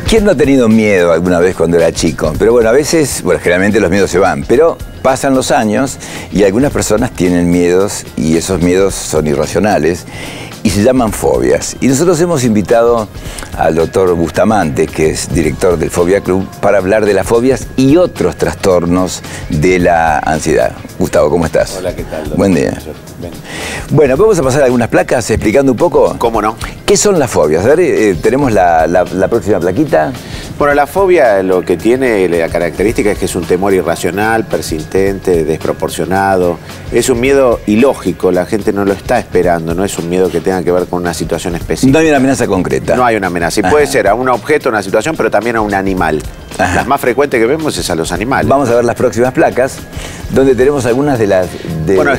¿Quién no ha tenido miedo alguna vez cuando era chico? Pero bueno, a veces, bueno, generalmente los miedos se van, pero pasan los años y algunas personas tienen miedos y esos miedos son irracionales y se llaman fobias. Y nosotros hemos invitado al doctor Bustamante, que es director del Fobia Club, para hablar de las fobias y otros trastornos de la ansiedad. Gustavo, ¿cómo estás? Hola, ¿qué tal, doctor? Buen día. Bueno, vamos a pasar algunas placas explicando un poco. ¿Cómo no? ¿Qué son las fobias? A ver, tenemos la próxima plaquita. Bueno, la fobia lo que tiene la característica es que es un temor irracional, persistente, desproporcionado. Es un miedo ilógico, la gente no lo está esperando, no es un miedo que tenga que ver con una situación específica. No hay una amenaza concreta. No hay una amenaza. Y puede ser a un objeto, a una situación, pero también a un animal. Ajá. Las más frecuentes que vemos es a los animales. Vamos a ver las próximas placas, donde tenemos algunas de las... Bueno,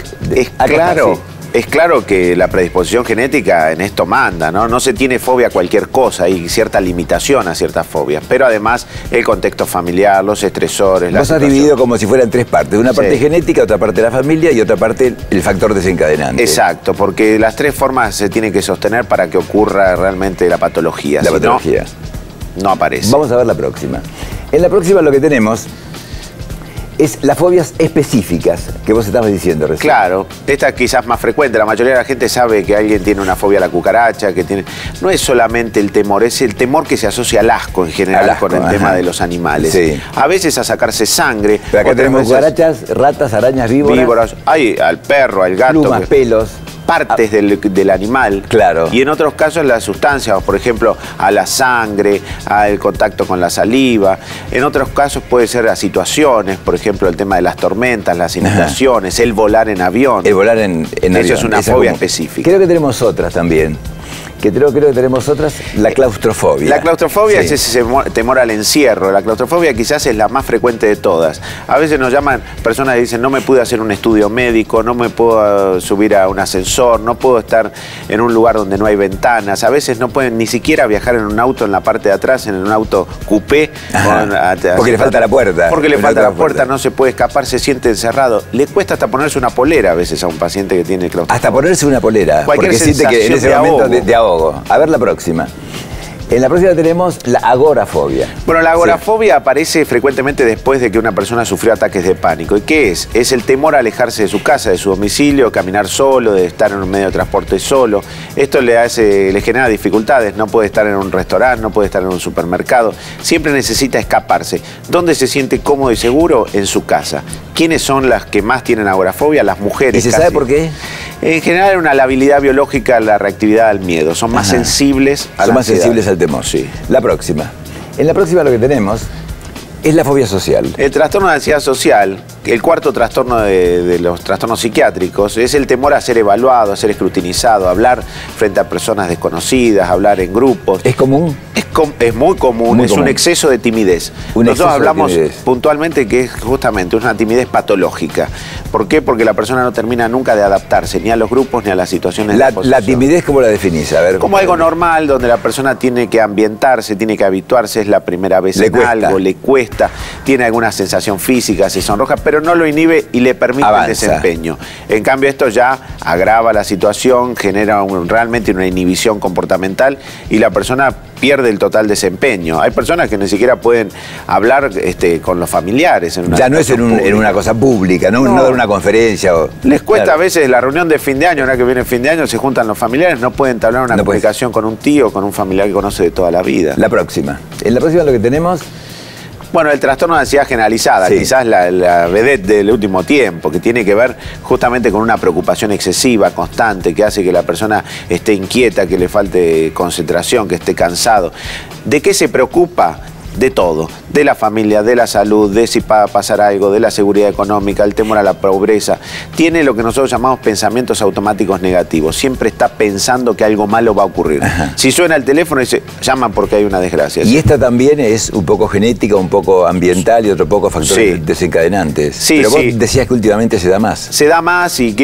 es claro que la predisposición genética en esto manda, ¿no? No se tiene fobia a cualquier cosa, hay cierta limitación a ciertas fobias, pero además el contexto familiar, los estresores... Vos has dividido como si fueran tres partes, una parte genética, otra parte de la familia y otra parte el factor desencadenante. Exacto, porque las tres formas se tienen que sostener para que ocurra realmente la patología. La patología. No aparece. Vamos a ver la próxima. En la próxima lo que tenemos es las fobias específicas que vos estabas diciendo recién. Claro, esta es quizás más frecuente. La mayoría de la gente sabe que alguien tiene una fobia a la cucaracha, que tiene... No es solamente el temor, es el temor que se asocia al asco en general con el tema de los animales. Sí. A veces a sacarse sangre. Pero acá tenemos cucarachas, ratas, arañas, víboras. Hay al perro, al gato. Plumas, pelos. Partes del animal. Claro. Y en otros casos las sustancias, por ejemplo, a la sangre, al contacto con la saliva. En otros casos puede ser a situaciones, por ejemplo, el tema de las tormentas, las inundaciones, el volar en avión. El volar en avión. Eso es una fobia específica. Creo que tenemos otras también. Creo que tenemos otras, la claustrofobia. La claustrofobia es ese temor al encierro. La claustrofobia quizás es la más frecuente de todas. A veces nos llaman personas que dicen, no me pude hacer un estudio médico, no me puedo subir a un ascensor, no puedo estar en un lugar donde no hay ventanas. A veces no pueden ni siquiera viajar en un auto en la parte de atrás, en un auto coupé. Porque le falta la puerta. Porque le falta la puerta, no se puede escapar, se siente encerrado. Le cuesta hasta ponerse una polera a veces a un paciente que tiene claustrofobia. Hasta ponerse una polera. Cualquier porque siente que en ese momento de ahogo. A ver la próxima. En la próxima tenemos la agorafobia. Bueno, la agorafobia aparece frecuentemente después de que una persona sufrió ataques de pánico. ¿Y qué es? Es el temor a alejarse de su casa, de su domicilio, caminar solo, de estar en un medio de transporte solo. Esto le genera dificultades. No puede estar en un restaurante, no puede estar en un supermercado. Siempre necesita escaparse. ¿Dónde se siente cómodo y seguro? En su casa. ¿Quiénes son las que más tienen agorafobia? Las mujeres. ¿Y se sabe por qué? En general, una labilidad biológica a la reactividad al miedo. Son más sensibles a la ansiedad. Sensibles al temor. Sí. La próxima. En la próxima lo que tenemos es la fobia social. El trastorno de ansiedad social, el cuarto trastorno de los trastornos psiquiátricos, es el temor a ser evaluado, a ser escrutinizado, a hablar frente a personas desconocidas, a hablar en grupos. ¿Es común? Es muy común, es un exceso de timidez. Nosotros hablamos puntualmente que es justamente una timidez patológica. ¿Por qué? Porque la persona no termina nunca de adaptarse, ni a los grupos, ni a las situaciones de exposición. ¿La timidez cómo la definís? A ver, como algo normal, donde la persona tiene que ambientarse, tiene que habituarse, es la primera vez en algo, le cuesta, tiene alguna sensación física, se sonroja, pero no lo inhibe y le permite el desempeño. En cambio, esto ya agrava la situación, genera realmente una inhibición comportamental y la persona pierde el total desempeño. Hay personas que ni siquiera pueden hablar con los familiares. Ya no es en una cosa pública, no dar una conferencia. Les cuesta a veces la reunión de fin de año, ahora que viene fin de año, se juntan los familiares, no pueden entablar una comunicación con un tío, con un familiar que conoce de toda la vida. La próxima. En la próxima lo que tenemos... Bueno, el trastorno de ansiedad generalizada, quizás la vedette del último tiempo, que tiene que ver justamente con una preocupación excesiva, constante, que hace que la persona esté inquieta, que le falte concentración, que esté cansado. ¿De qué se preocupa? De todo, de la familia, de la salud, de si va a pasar algo, de la seguridad económica, el temor a la pobreza. Tiene lo que nosotros llamamos pensamientos automáticos negativos. Siempre está pensando que algo malo va a ocurrir. Si suena el teléfono, dice, llama porque hay una desgracia. Y esta también es un poco genética, un poco ambiental y otro poco factores desencadenantes. Pero vos decías que últimamente se da más. Se da más y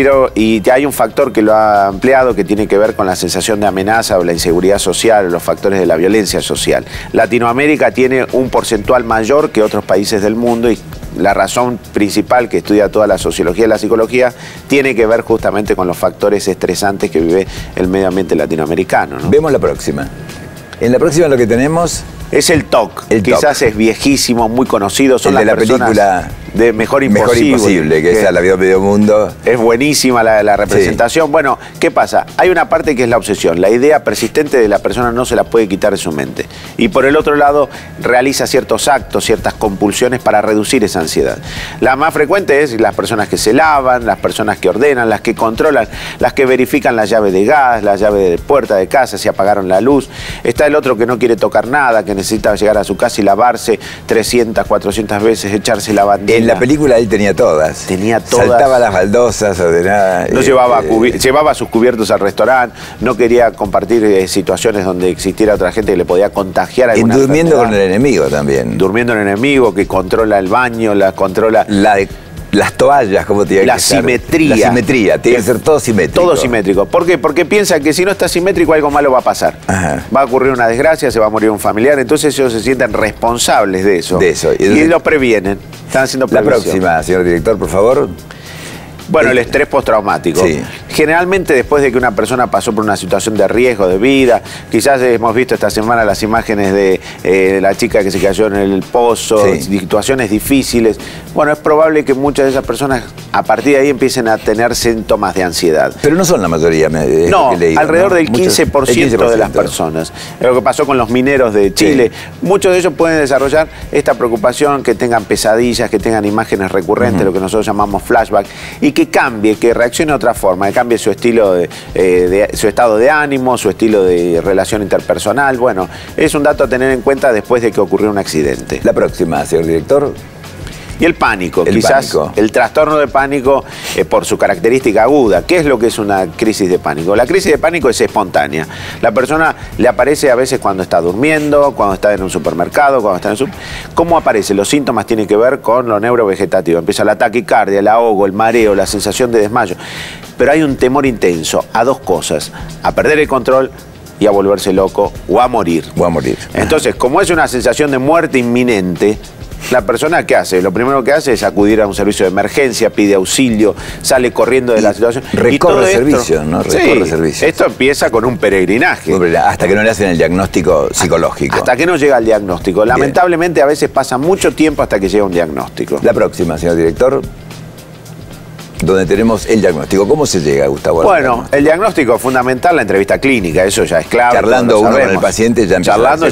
hay un factor que lo ha ampliado que tiene que ver con la sensación de amenaza o la inseguridad social o los factores de la violencia social. Latinoamérica tiene un porcentual mayor que otros países del mundo y la razón principal que estudia toda la sociología y la psicología tiene que ver justamente con los factores estresantes que vive el medio ambiente latinoamericano, ¿no? Vemos la próxima. En la próxima lo que tenemos Es el TOC. Quizás es viejísimo, muy conocido. Son el las de la película de Mejor Imposible. Mejor Imposible, que esa la vio medio mundo. Es buenísima la representación. Sí. Bueno, ¿qué pasa? Hay una parte que es la obsesión. La idea persistente de la persona no se la puede quitar de su mente. Y por el otro lado, realiza ciertos actos, ciertas compulsiones para reducir esa ansiedad. La más frecuente es las personas que se lavan, las personas que ordenan, las que controlan, las que verifican la llave de gas, la llave de puerta de casa, si apagaron la luz. Está el otro que no quiere tocar nada, que necesita llegar a su casa y lavarse 300, 400 veces, echarse la bandera. En la película él tenía todas. Tenía todas. Saltaba las baldosas, ordenaba. No llevaba sus cubiertos al restaurante, no quería compartir situaciones donde existiera otra gente que le podía contagiar alguna enfermedad. Durmiendo con el enemigo también. Durmiendo en el enemigo, que controla el baño, controla... Las toallas, ¿cómo tiene que ser? Simetría. La simetría, tiene que ser todo simétrico. Todo simétrico. ¿Por qué? Porque piensa que si no está simétrico algo malo va a pasar. Ajá. Va a ocurrir una desgracia, se va a morir un familiar, entonces ellos se sienten responsables de eso. Y lo previenen. Están haciendo previsión. La próxima, señor director, por favor. Bueno, el estrés postraumático. Sí. Generalmente después de que una persona pasó por una situación de riesgo de vida, quizás hemos visto esta semana las imágenes de la chica que se cayó en el pozo, situaciones difíciles. Bueno, es probable que muchas de esas personas a partir de ahí empiecen a tener síntomas de ansiedad. Pero no son la mayoría. No, alrededor del 15% de las personas. Es lo que pasó con los mineros de Chile. Sí. Muchos de ellos pueden desarrollar esta preocupación, que tengan pesadillas, que tengan imágenes recurrentes, lo que nosotros llamamos flashback, y que cambie, que reaccione de otra forma, que cambie su estilo su estado de ánimo, su estilo de relación interpersonal. Bueno, es un dato a tener en cuenta después de que ocurrió un accidente. La próxima, señor director. Y el pánico, quizás el trastorno de pánico por su característica aguda. ¿Qué es lo que es una crisis de pánico? La crisis de pánico es espontánea. La persona le aparece a veces cuando está durmiendo, cuando está en un supermercado, cuando está en ¿Cómo aparece? Los síntomas tienen que ver con lo neurovegetativo. Empieza la taquicardia, el ahogo, el mareo, la sensación de desmayo. Pero hay un temor intenso a dos cosas: a perder el control y a volverse loco o a morir. Entonces, como es una sensación de muerte inminente, la persona, ¿qué hace? Lo primero que hace es acudir a un servicio de emergencia, pide auxilio, sale corriendo de la situación. Recorre servicio, ¿no? Recorre servicio. Esto empieza con un peregrinaje. Hasta que no le hacen el diagnóstico psicológico. Hasta que no llega el diagnóstico. Lamentablemente a veces pasa mucho tiempo hasta que llega un diagnóstico. La próxima, señor director. Donde tenemos el diagnóstico. ¿Cómo se llega, Gustavo? Bueno, el diagnóstico es fundamental, la entrevista clínica, eso ya es clave. Charlando uno con el paciente ya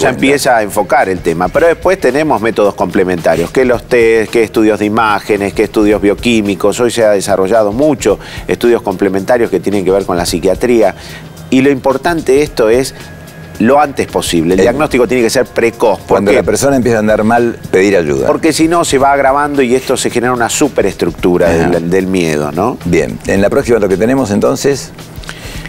empieza a enfocar el tema. Pero después tenemos métodos complementarios, que los test, que estudios de imágenes, que estudios bioquímicos. Hoy se ha desarrollado mucho estudios complementarios que tienen que ver con la psiquiatría. Y lo importante de esto es lo antes posible. El diagnóstico tiene que ser precoz. Cuando la persona empieza a andar mal, pedir ayuda. Porque si no, se va agravando y esto se genera una superestructura del miedo, ¿no? Bien. En la próxima lo que tenemos entonces...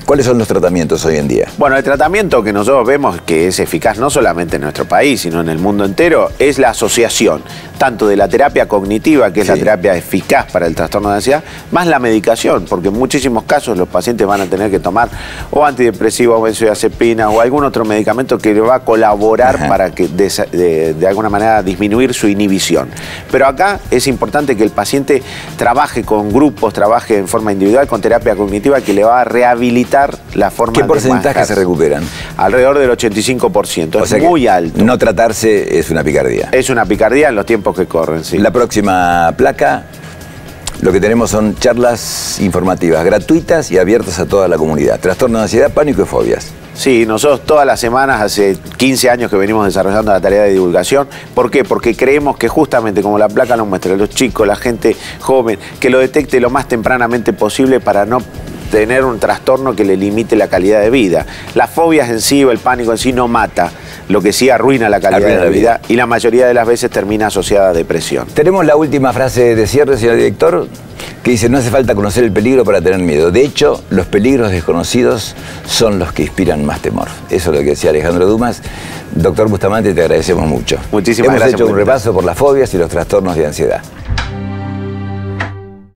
¿Cuáles son los tratamientos hoy en día? Bueno, el tratamiento que nosotros vemos que es eficaz no solamente en nuestro país, sino en el mundo entero, es la asociación tanto de la terapia cognitiva, que es la terapia eficaz para el trastorno de ansiedad, más la medicación, porque en muchísimos casos los pacientes van a tener que tomar o antidepresivos, o benzodiazepina o algún otro medicamento que le va a colaborar para que de alguna manera disminuir su inhibición. Pero acá es importante que el paciente trabaje con grupos, trabaje en forma individual con terapia cognitiva que le va a rehabilitar la forma de... ¿Qué porcentaje se recuperan? Alrededor del 85%. Es muy alto. No tratarse es una picardía. Es una picardía en los tiempos que corren, sí. La próxima placa, lo que tenemos son charlas informativas gratuitas y abiertas a toda la comunidad. Trastorno de ansiedad, pánico y fobias. Sí, nosotros todas las semanas, hace 15 años que venimos desarrollando la tarea de divulgación. ¿Por qué? Porque creemos que justamente como la placa nos muestra, los chicos, la gente joven, que lo detecte lo más tempranamente posible para no tener un trastorno que le limite la calidad de vida. Las fobias en sí o el pánico en sí no mata, lo que sí arruina la calidad de la vida y la mayoría de las veces termina asociada a depresión. Tenemos la última frase de cierre, señor director, que dice: no hace falta conocer el peligro para tener miedo. De hecho, los peligros desconocidos son los que inspiran más temor. Eso es lo que decía Alejandro Dumas. Doctor Bustamante, te agradecemos mucho. Muchísimas gracias. Hemos hecho un repaso por las fobias y los trastornos de ansiedad.